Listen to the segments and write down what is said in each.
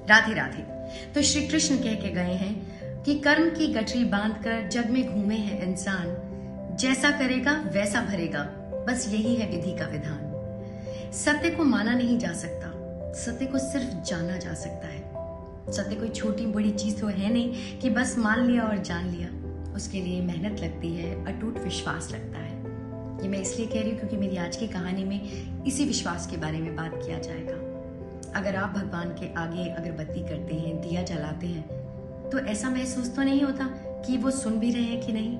राधे राधे। तो श्री कृष्ण कह के गए हैं कि कर्म की गठरी बांधकर जग में घूमे है इंसान, जैसा करेगा वैसा भरेगा, बस यही है विधि का विधान। सत्य को माना नहीं जा सकता, सत्य को सिर्फ जाना जा सकता है। सत्य कोई छोटी बड़ी चीज तो है नहीं कि बस मान लिया और जान लिया। उसके लिए मेहनत लगती है, अटूट विश्वास लगता है। ये मैं इसलिए कह रही हूँ क्योंकि मेरी आज की कहानी में इसी विश्वास के बारे में बात किया जाएगा। अगर आप भगवान के आगे अगरबत्ती करते हैं, दिया जलाते हैं, तो ऐसा महसूस तो नहीं होता कि वो सुन भी रहे हैं कि नहीं,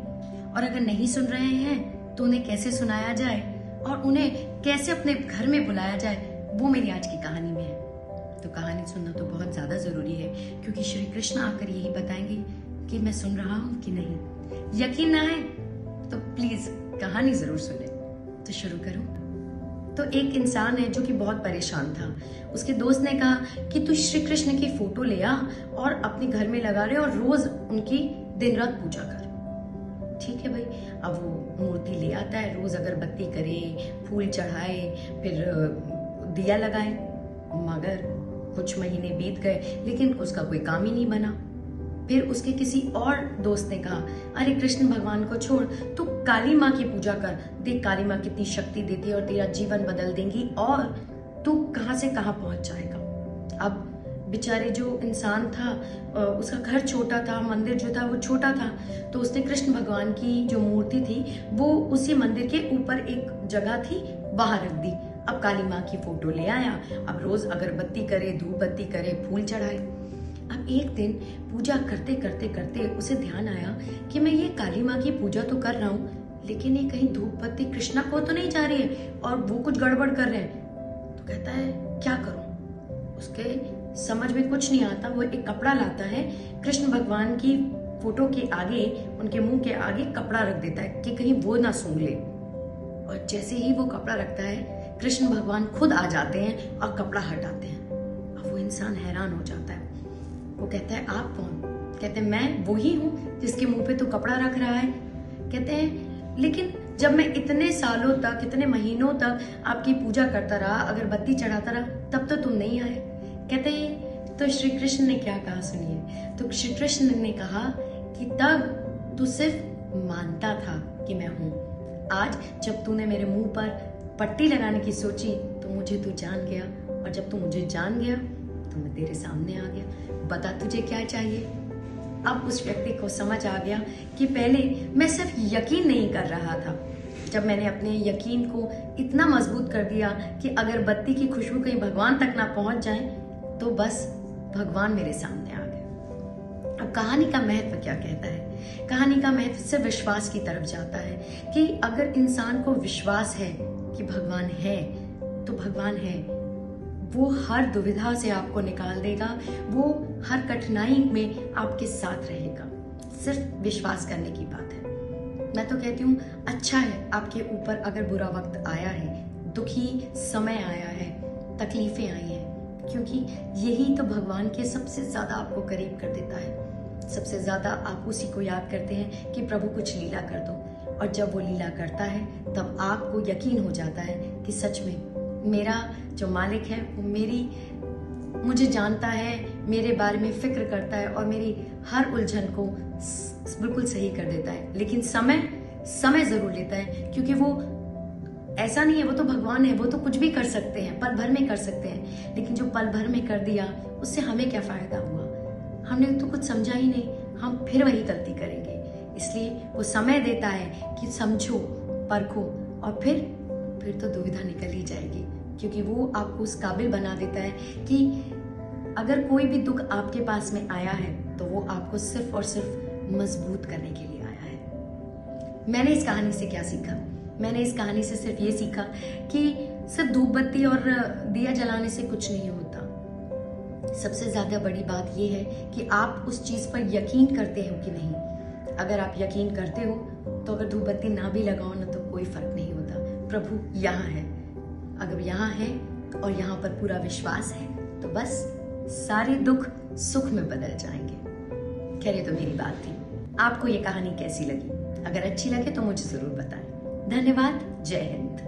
और अगर नहीं सुन रहे हैं तो उन्हें कैसे सुनाया जाए और उन्हें कैसे अपने घर में बुलाया जाए, वो मेरी आज की कहानी में है। तो कहानी सुनना तो बहुत ज्यादा जरूरी है, क्योंकि श्री कृष्ण आकर यही बताएंगे कि मैं सुन रहा हूं कि नहीं। यकीन ना है तो प्लीज कहानी जरूर सुने। तो शुरू करूं। तो एक इंसान है जो कि बहुत परेशान था। उसके दोस्त ने कहा कि तू श्री कृष्ण की फोटो ले आ और अपने घर में लगा रहे और रोज उनकी दिन रात पूजा कर। ठीक है भाई। अब वो मूर्ति ले आता है, रोज अगरबत्ती करे, फूल चढ़ाए, फिर दिया लगाए। मगर कुछ महीने बीत गए लेकिन उसका कोई काम ही नहीं बना। फिर उसके किसी और दोस्त ने कहा, अरे कृष्ण भगवान को छोड़, तू काली माँ की पूजा कर, देख काली माँ कितनी शक्ति देती है और तेरा जीवन बदल देंगी और तू कहां से कहां पहुंच जाएगा। अब बेचारे जो इंसान था, उसका घर छोटा था, मंदिर जो था वो छोटा था, तो उसने कृष्ण भगवान की जो मूर्ति थी वो उसी मंदिर के ऊपर एक जगह थी वहां रख दी। अब काली माँ की फोटो ले आया, अब रोज अगरबत्ती करे, धूप बत्ती करे, फूल चढ़ाए। अब एक दिन पूजा करते करते करते उसे ध्यान आया कि मैं ये काली माँ की पूजा तो कर रहा हूँ, लेकिन ये कहीं धूप बत्ती कृष्णा को तो नहीं जा रही है और वो कुछ गड़बड़ कर रहे हैं। तो कहता है क्या करूं। उसके समझ में कुछ नहीं आता। वो एक कपड़ा लाता है, कृष्ण भगवान की फोटो के आगे, उनके मुंह के आगे कपड़ा रख देता है कि कहीं वो ना सूंघ ले। और जैसे ही वो कपड़ा रखता है, कृष्ण भगवान खुद आ जाते हैं और कपड़ा हटाते हैं। अब वो इंसान हैरान हो जाता है। वो कहता है आप कौन? कहते हैं मैं वही हूँ जिसके मुंह पे तो कपड़ा रख रहा है। कहते हैं लेकिन जब मैं इतने सालों तक, इतने महीनों तक आपकी पूजा करता रहा, अगरबत्ती चढ़ाता रहा, तब तो तुम नहीं आए। कहते हैं तो श्री कृष्ण ने क्या कहा सुनिए। तो श्री कृष्ण ने कहा कि तब तू सिर्फ मानता था कि मैं हूं, आज जब तूने मेरे मुंह पर पट्टी लगाने की सोची तो मुझे तू जान गया, और जब तू मुझे जान गया तो मैं तेरे सामने आ गया। बता तुझे क्या चाहिए। अब उस व्यक्ति को समझ आ गया कि पहले मैं सिर्फ यकीन नहीं कर रहा था, जब मैंने अपने यकीन को इतना मजबूत कर दिया कि अगरबत्ती की खुशबू कहीं भगवान तक ना पहुंच जाए, तो बस भगवान मेरे सामने आ गए। अब कहानी का महत्व क्या कहता है? कहानी का महत्व सिर्फ विश्वास की तरफ जाता है कि अगर इंसान को विश्वास है कि भगवान है तो भगवान है। वो हर दुविधा से आपको निकाल देगा, वो हर कठिनाई में आपके साथ रहेगा। सिर्फ विश्वास करने की बात है। मैं तो कहती हूँ अच्छा है आपके ऊपर अगर बुरा वक्त आया है, दुखी समय आया है, तकलीफें आई हैं, क्योंकि यही तो भगवान के सबसे ज्यादा आपको करीब कर देता है। सबसे ज्यादा आप उसी को याद करते हैं कि प्रभु कुछ लीला कर दो, और जब वो लीला करता है तब आपको यकीन हो जाता है कि सच में मेरा जो मालिक है वो मुझे जानता है, मेरे बारे में फिक्र करता है और मेरी हर उलझन को बिल्कुल सही कर देता है। लेकिन समय जरूर लेता है, क्योंकि वो ऐसा नहीं है, वो तो भगवान है, वो तो कुछ भी कर सकते हैं, पल भर में कर सकते हैं। लेकिन जो पल भर में कर दिया उससे हमें क्या फायदा हुआ? हमने तो कुछ समझा ही नहीं, हम फिर वही गलती करेंगे। इसलिए वो समय देता है कि समझो, परखो, और फिर तो दुविधा निकल ही जाएगी, क्योंकि वो आपको उस काबिल बना देता है कि अगर कोई भी दुख आपके पास में आया है तो वो आपको सिर्फ और सिर्फ मजबूत करने के लिए आया है। मैंने इस कहानी से क्या सीखा? मैंने इस कहानी से सिर्फ ये सीखा कि सिर्फ धूप बत्ती और दिया जलाने से कुछ नहीं होता। सबसे ज्यादा बड़ी बात ये है कि आप उस चीज पर यकीन करते हो कि नहीं। अगर आप यकीन करते हो तो अगर धूप बत्ती ना भी लगाओ ना तो कोई फर्क नहीं होता। प्रभु यहाँ है। अगर यहाँ है और यहाँ पर पूरा विश्वास है तो बस सारे दुख सुख में बदल जाएंगे। खैर, ये तो मेरी बात थी। आपको ये कहानी कैसी लगी? अगर अच्छी लगे तो मुझे जरूर बताएं। धन्यवाद। जय हिंद।